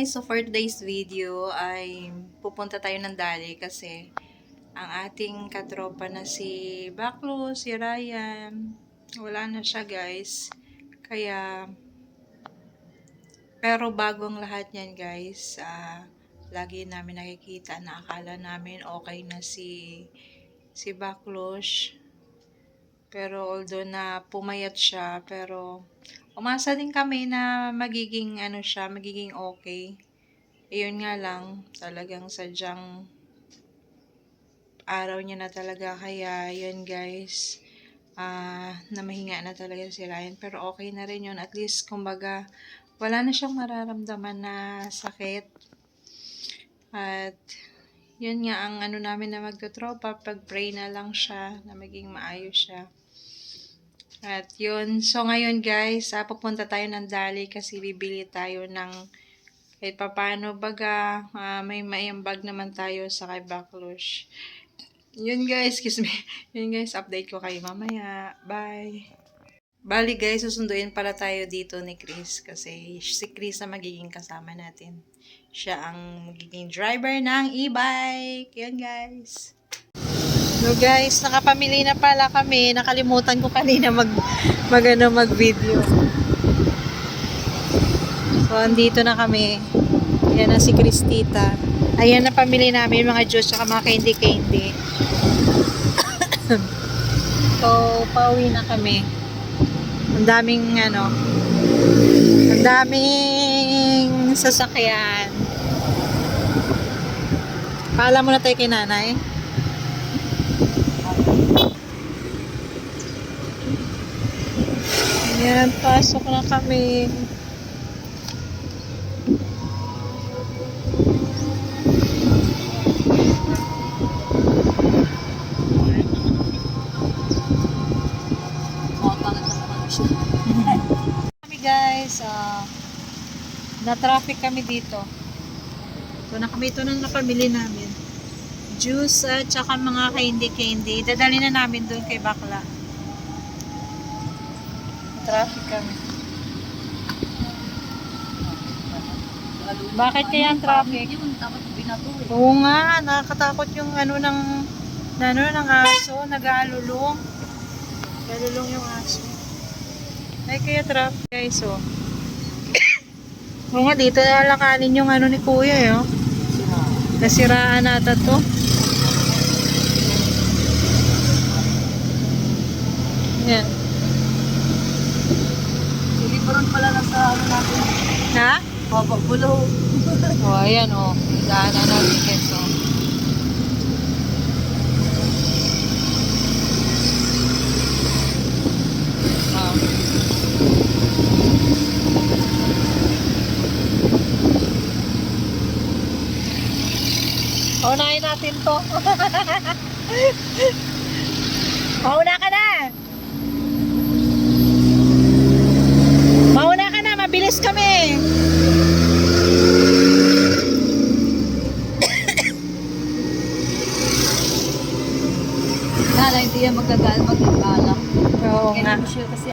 guys, so for today's video ay pupunta tayo ng Dali kasi ang ating katropa na si Baklo, si Ryan, wala na siya guys. Kaya, pero bago ang lahat yan guys, lagi namin nakikita na akala namin okay na si Baklos. Pero although na pumayat siya, pero umasa din kami na magiging magiging okay. Ayun nga lang, talagang sadyang araw niya na talaga. Kaya yun guys, na mahinga na talaga si Ryan. Pero okay na rin yun. At least, kumbaga, wala na siyang mararamdaman na sakit. At yun nga ang namin na magtutropa, pag-pray na lang siya na maging maayos siya. At yun, so ngayon guys, pupunta tayo ng Dali kasi bibili tayo ng kahit papano baga, may maiambag naman tayo sa kay Baklos. Yun guys, excuse me. Yun guys, update ko kayo mamaya. Bye! Bali guys, susunduin pala tayo dito ni Chris kasi si Chris na magiging kasama natin. Siya ang magiging driver ng e-bike. Yun guys. So guys, nakapamili na pala kami. Nakalimutan ko kanina mag-video. So, andito na kami. Ayan na si Cristita. Ayan na pamili namin mga juice at mga candy. So, pauwi na kami. Ang daming sasakyan. Paalam mo na tayo kay nanay. Ayan, pasok na kami. Kami guys, na-traffic kami dito. So, ito na napamili namin. Juice at saka mga candy. Dadali na namin doon kay Bakla. Traffic kami. Bakit kaya ang traffic? Oo nga, nakakatakot yung ng aso, nag-aalulong. Nag-aalulong yung aso. Ay, kaya traffic guys, oh. Oo nga, dito nalakanin yung ni kuya, oh. Nasiraan nata to. Yan. Liburan pala lang sa natin. Ha? Bulo. Oh, ayan, oh. Daanan natin guys, oh. Paunahin natin to. Mauna ka na. Mauna ka na, mabilis kami. Hindi yan magdadaan, magdadaan. Oo nga. Kasi